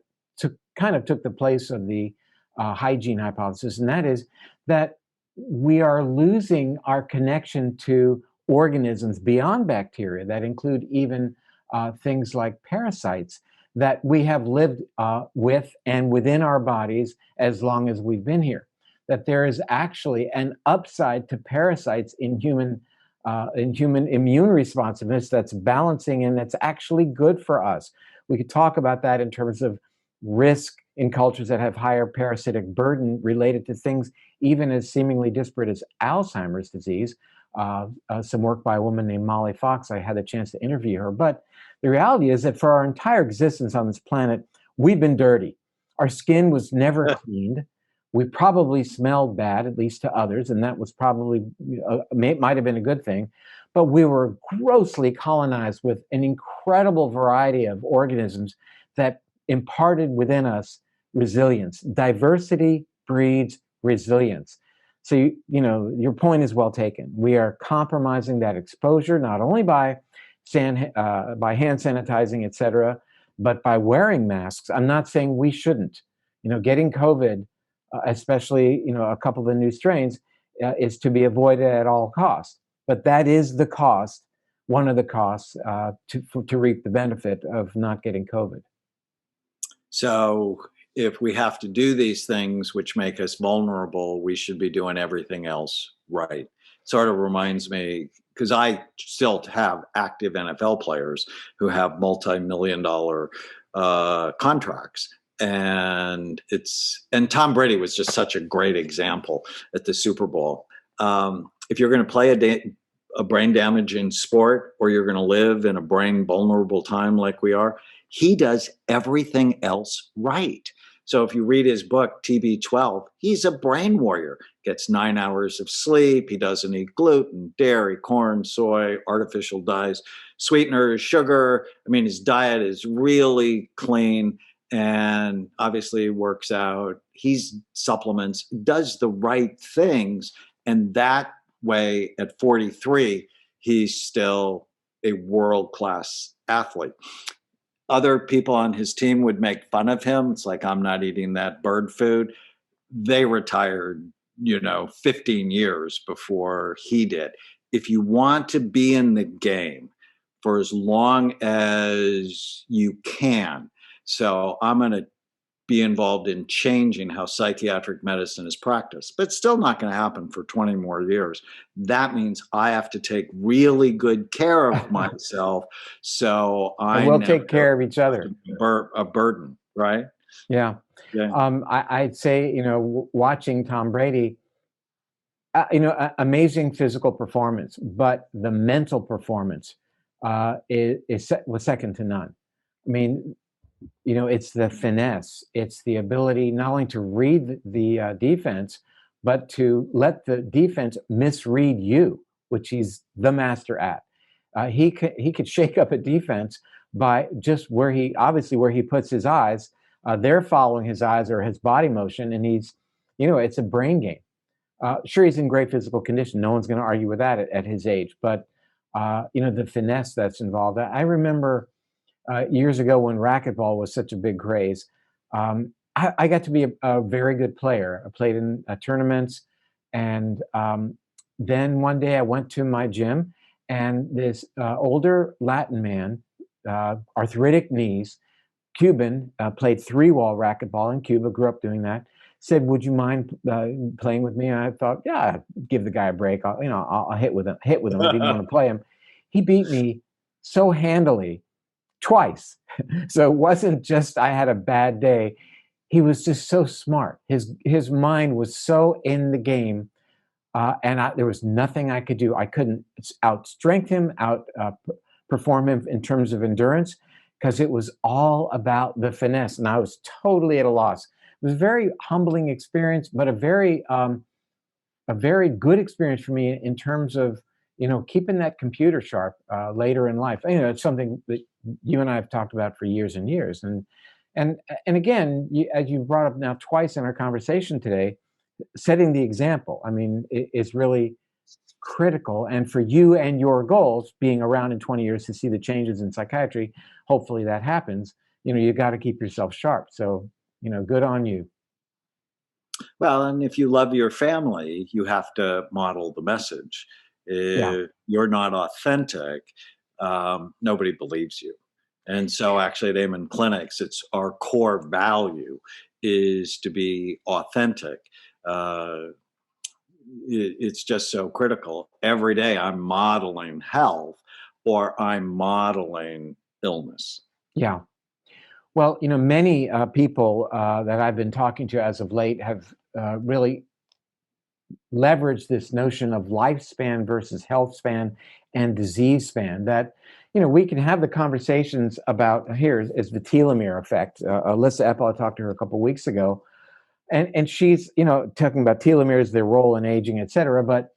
A: kind of took the place of the hygiene hypothesis, and that is that we are losing our connection to organisms beyond bacteria that include even things like parasites that we have lived with and within our bodies as long as we've been here. That there is actually an upside to parasites in human immune responsiveness that's balancing and that's actually good for us. We could talk about that in terms of risk in cultures that have higher parasitic burden related to things even as seemingly disparate as Alzheimer's disease. Some work by a woman named Molly Fox. I had the chance to interview her. But the reality is that for our entire existence on this planet, we've been dirty. Our skin was never cleaned. We probably smelled bad, at least to others, and that was probably, might have been a good thing. But we were grossly colonized with an incredible variety of organisms that imparted within us resilience. Diversity breeds resilience. So, your point is well taken. We are compromising that exposure, not only by hand sanitizing, et cetera, but by wearing masks. I'm not saying we shouldn't. Getting COVID especially a couple of the new strains, is to be avoided at all costs. But that is the cost, one of the costs to reap the benefit of not getting COVID.
B: So if we have to do these things which make us vulnerable, we should be doing everything else right. Sort of reminds me, because I still have active NFL players who have multi-million dollar contracts. And Tom Brady was just such a great example at the Super Bowl. If you're going to play a brain damaging sport, or you're going to live in a brain vulnerable time like we are, he does everything else right. So if you read his book, TB12, he's a brain warrior, gets 9 hours of sleep. He doesn't eat gluten, dairy, corn, soy, artificial dyes, sweeteners, sugar. I mean, his diet is really clean, and obviously works out. He's supplements, does the right things. And that way at 43, he's still a world-class athlete. Other people on his team would make fun of him. It's like, I'm not eating that bird food. They retired, 15 years before he did. If you want to be in the game for as long as you can, so I'm going to be involved in changing how psychiatric medicine is practiced, but it's still not going to happen for 20 more years. That means I have to take really good care of myself, so
A: and we'll take care of each other.
B: A burden, right?
A: Yeah. I'd say, watching Tom Brady, amazing physical performance, but the mental performance was second to none. I mean, it's the finesse. It's the ability not only to read the defense, but to let the defense misread you, which he's the master at. He could shake up a defense by just where he puts his eyes. They're following his eyes or his body motion, and it's a brain game. Sure, he's in great physical condition. No one's going to argue with that at his age. But the finesse that's involved. I remember years ago when racquetball was such a big craze. I got to be a very good player. I played in tournaments, and then one day I went to my gym, and this older Latin man, arthritic knees, Cuban, played 3-wall racquetball in Cuba, grew up doing that, said, "Would you mind playing with me?" And I thought, yeah, give the guy a break. I'll hit with him. I didn't want to play him. He beat me so handily twice. So it wasn't just I had a bad day. He was just so smart. His mind was so in the game, and there was nothing I could do. I couldn't outstrength him, perform him in terms of endurance, because it was all about the finesse, and I was totally at a loss. It was a very humbling experience, but a very good experience for me in terms of keeping that computer sharp later in life. It's something that you and I have talked about for years and years. And again, as you brought up now twice in our conversation today, setting the example, is really critical. And for you and your goals, being around in 20 years to see the changes in psychiatry, hopefully that happens. You got to keep yourself sharp. So, good on you.
B: Well, and if you love your family, you have to model the message. If you're not authentic, nobody believes you. And so actually at Amen Clinics, it's our core value is to be authentic. It's just so critical. Every day I'm modeling health or I'm modeling illness.
A: Yeah. Well, many people that I've been talking to as of late have really leveraged this notion of lifespan versus health span and disease span, that we can have the conversations about. Here is the telomere effect. Alyssa Epel, I talked to her a couple of weeks ago, and she's talking about telomeres, their role in aging, et cetera, but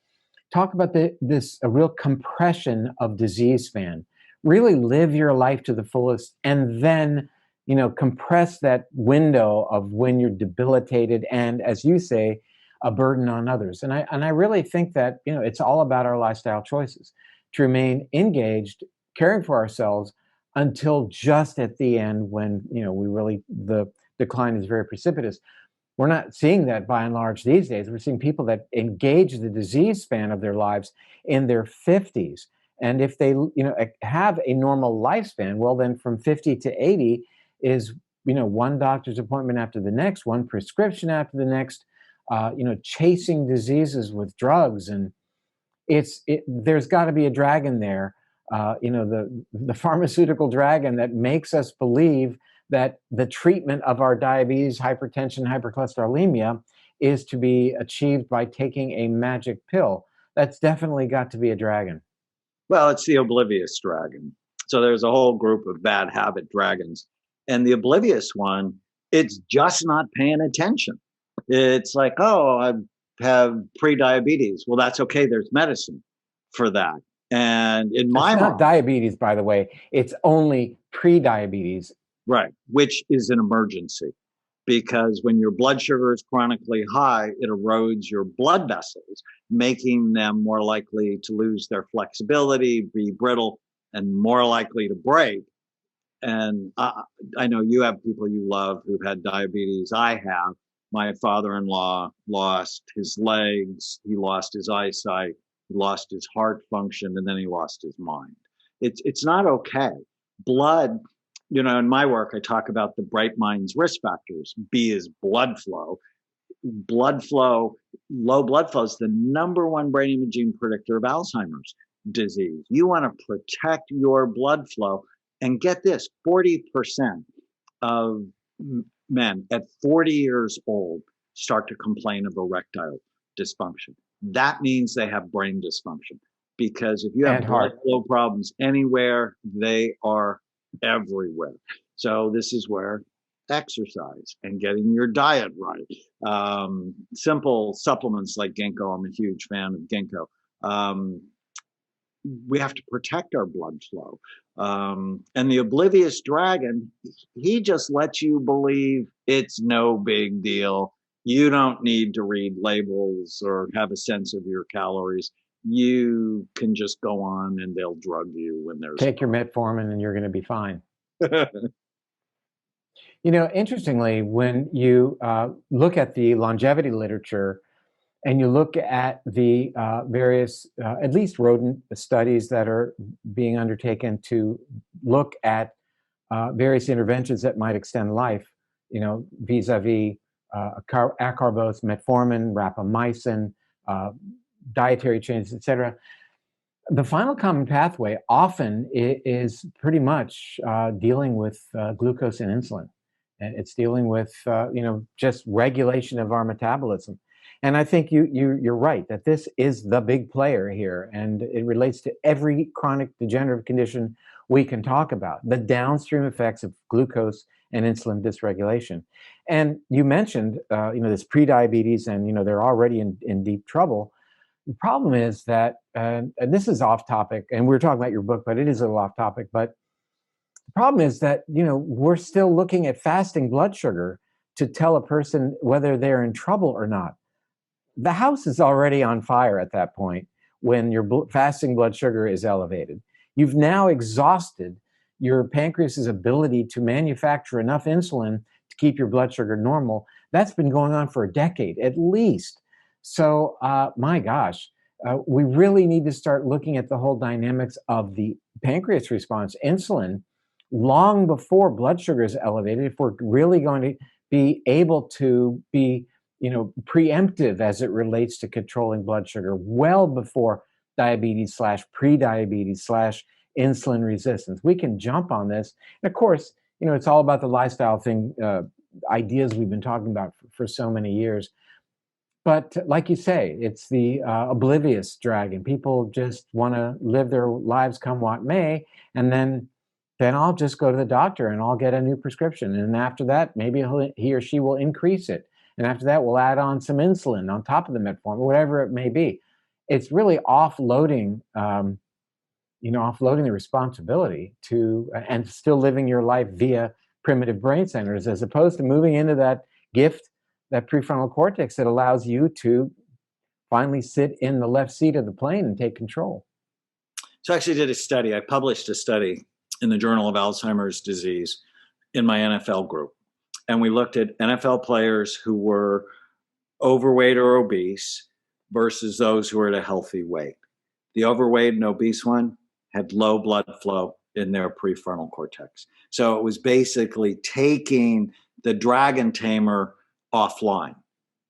A: talk about this a real compression of disease span. Really live your life to the fullest, and then compress that window of when you're debilitated and, as you say, a burden on others. And I really think that it's all about our lifestyle choices to remain engaged, caring for ourselves until just at the end when we really, the decline is very precipitous. we're not seeing that by and large these days. We're seeing people that engage the disease span of their lives in their 50s. And if they, have a normal lifespan, well, then from 50 to 80 is, one doctor's appointment after the next, one prescription after the next, chasing diseases with drugs. And there's got to be a dragon there, the pharmaceutical dragon that makes us believe that the treatment of our diabetes, hypertension, hypercholesterolemia is to be achieved by taking a magic pill. That's definitely got to be a dragon.
B: Well, it's the oblivious dragon. So there's a whole group of bad habit dragons. And the oblivious one, it's just not paying attention. It's like, oh, I have pre-diabetes. Well, that's okay. There's medicine for that. And in my
A: It's not diabetes, by the way. It's only pre-diabetes.
B: Right, which is an emergency. Because when your blood sugar is chronically high, it erodes your blood vessels, making them more likely to lose their flexibility, be brittle, and more likely to break. And I know you have people you love who've had diabetes. I have. My father-in-law lost his legs, he lost his eyesight, he lost his heart function, and then he lost his mind. It's not okay. Blood, in my work, I talk about the bright mind's risk factors. B is blood flow. Blood flow, low blood flow is the number one brain imaging predictor of Alzheimer's disease. You want to protect your blood flow. And get this, 40% of men at 40 years old start to complain of erectile dysfunction. That means they have brain dysfunction. Because if you have blood flow problems anywhere, they are everywhere. So this is where exercise and getting your diet right. Simple supplements like ginkgo. I'm a huge fan of ginkgo. We have to protect our blood flow. And the oblivious dragon, he just lets you believe it's no big deal. You don't need to read labels or have a sense of your calories. You can just go on and they'll drug you when there's...
A: Take your metformin and you're going to be fine. Interestingly, when you look at the longevity literature and you look at the various, at least rodent studies that are being undertaken to look at various interventions that might extend life, vis-a-vis acarbose, metformin, rapamycin, dietary changes, etc. The final common pathway often is pretty much dealing with glucose and insulin. And it's dealing with, just regulation of our metabolism. And I think you're right that this is the big player here, and it relates to every chronic degenerative condition we can talk about, the downstream effects of glucose and insulin dysregulation. And you mentioned, this prediabetes, and they're already in deep trouble. The problem is that, and this is off topic, and we're talking about your book, but it is a little off topic. But the problem is that we're still looking at fasting blood sugar to tell a person whether they're in trouble or not. The house is already on fire at that point when your fasting blood sugar is elevated. You've now exhausted your pancreas's ability to manufacture enough insulin to keep your blood sugar normal. That's been going on for a decade at least. So, my gosh, we really need to start looking at the whole dynamics of the pancreas response, insulin, long before blood sugar is elevated, if we're really going to be able to be preemptive as it relates to controlling blood sugar well before diabetes / pre-diabetes / insulin resistance. We can jump on this. And of course, it's all about the lifestyle thing, ideas we've been talking about for so many years. But like you say, it's the oblivious dragon. People just want to live their lives come what may, and then I'll just go to the doctor and I'll get a new prescription. And after that, maybe he or she will increase it. And after that, we'll add on some insulin on top of the metformin, whatever it may be. It's really offloading, offloading the responsibility to, and still living your life via primitive brain centers, as opposed to moving into that gift, that prefrontal cortex that allows you to finally sit in the left seat of the plane and take control.
B: So I actually did a study. I published a study in the Journal of Alzheimer's Disease in my NFL group. and we looked at NFL players who were overweight or obese versus those who were at a healthy weight. The overweight and obese one had low blood flow in their prefrontal cortex. So it was basically taking the dragon tamer offline,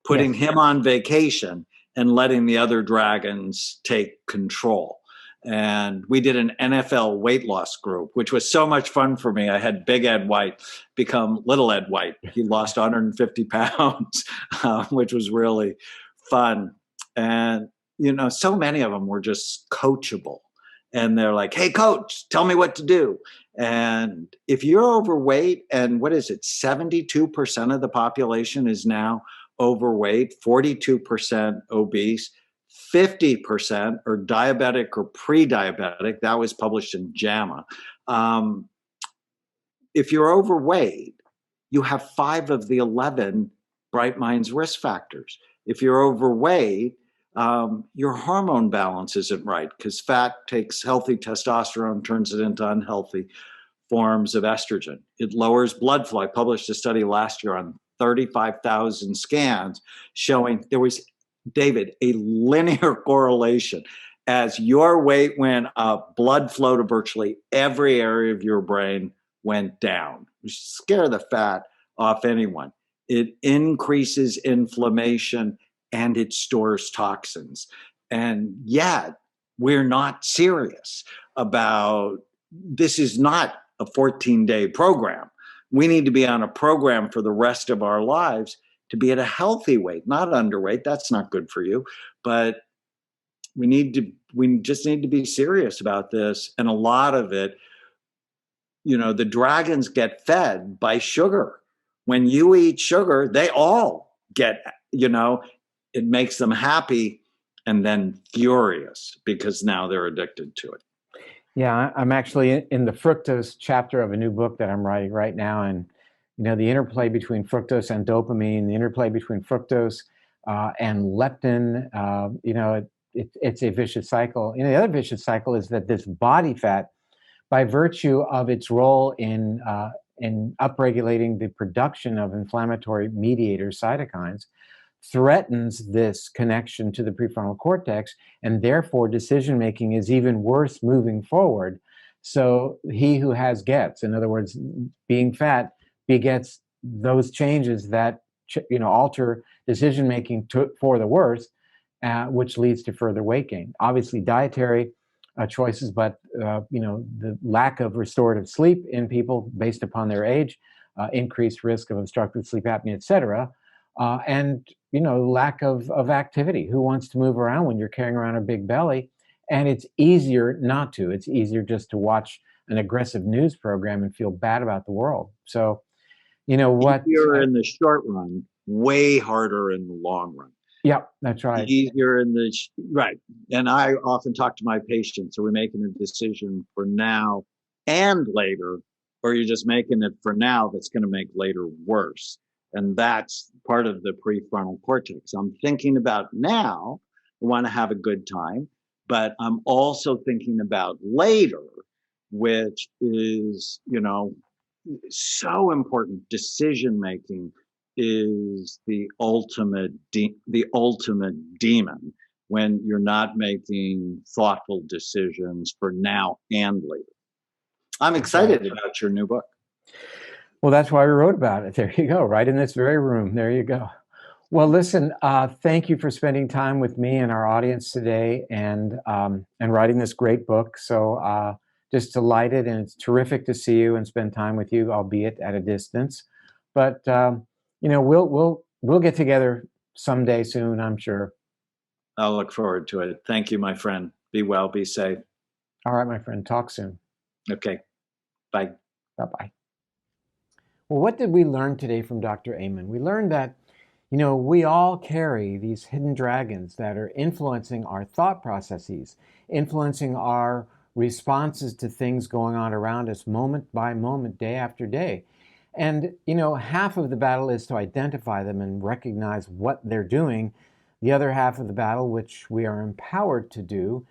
B: putting him on vacation and letting the other dragons take control. And we did an NFL weight loss group, which was so much fun for me. I had Big Ed White become Little Ed White. He lost 150 pounds, which was really fun. And, so many of them were just coachable. And they're like, hey, coach, tell me what to do. And if you're overweight, and what is it, 72% of the population is now overweight, 42% obese, 50% are diabetic or pre-diabetic. That was published in JAMA. If you're overweight, you have 5 of the 11 Bright Minds risk factors. If you're overweight, your hormone balance isn't right because fat takes healthy testosterone, turns it into unhealthy forms of estrogen. It lowers blood flow. I published a study last year on 35,000 scans showing there was, David, a linear correlation. As your weight went up, blood flow to virtually every area of your brain went down, which scare the fat off anyone. It increases inflammation and it stores toxins. And yet we're not serious about, this is not a 14-day program. We need to be on a program for the rest of our lives to be at a healthy weight, not underweight. That's not good for you. But we just need to be serious about this. And a lot of it, the dragons get fed by sugar. When you eat sugar, they all get, it makes them happy and then furious because now they're addicted to it.
A: Yeah, I'm actually in the fructose chapter of a new book that I'm writing right now. And, the interplay between fructose and dopamine, the interplay between fructose and leptin, it's a vicious cycle. The other vicious cycle is that this body fat, by virtue of its role in upregulating the production of inflammatory mediators, cytokines, threatens this connection to the prefrontal cortex, and therefore decision-making is even worse moving forward. So he who has gets. In other words, being fat begets those changes that alter decision-making for the worse, which leads to further weight gain. Obviously, dietary choices, but the lack of restorative sleep in people based upon their age, increased risk of obstructive sleep apnea, etc., and lack of activity. Who wants to move around when you're carrying around a big belly? And it's easier not to. It's easier just to watch an aggressive news program and feel bad about the world. So, what?
B: Easier in the short run, way harder in the long run.
A: Yeah, that's right.
B: Easier in the right. And I often talk to my patients: are we making a decision for now and later, or are you just making it for now that's going to make later worse? And that's part of the prefrontal cortex. I'm thinking about now, I want to have a good time, but I'm also thinking about later, which is, so important. Decision making is the ultimate demon when you're not making thoughtful decisions for now and later. I'm excited about your new book.
A: Well, that's why we wrote about it. There you go, right in this very room. There you go. Well, listen, thank you for spending time with me and our audience today and writing this great book. So just delighted, and it's terrific to see you and spend time with you, albeit at a distance. But we'll get together someday soon, I'm sure.
B: I'll look forward to it. Thank you, my friend. Be well, be safe.
A: All right, my friend. Talk soon.
B: Okay. Bye.
A: Bye-bye. Well, what did we learn today from Dr. Amen? We learned that, we all carry these hidden dragons that are influencing our thought processes, influencing our responses to things going on around us moment by moment, day after day. And, half of the battle is to identify them and recognize what they're doing. The other half of the battle, which we are empowered to do,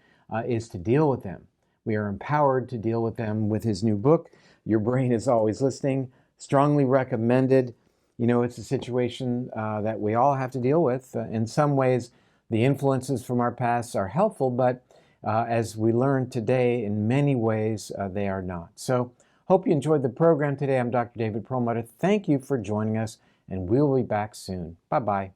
A: is to deal with them. We are empowered to deal with them with his new book, Your Brain is Always Listening. Strongly recommended. You know, it's a situation that we all have to deal with. In some ways, the influences from our past are helpful, but as we learn today, in many ways, they are not. So, hope you enjoyed the program today. I'm Dr. David Perlmutter. Thank you for joining us, and we'll be back soon. Bye-bye.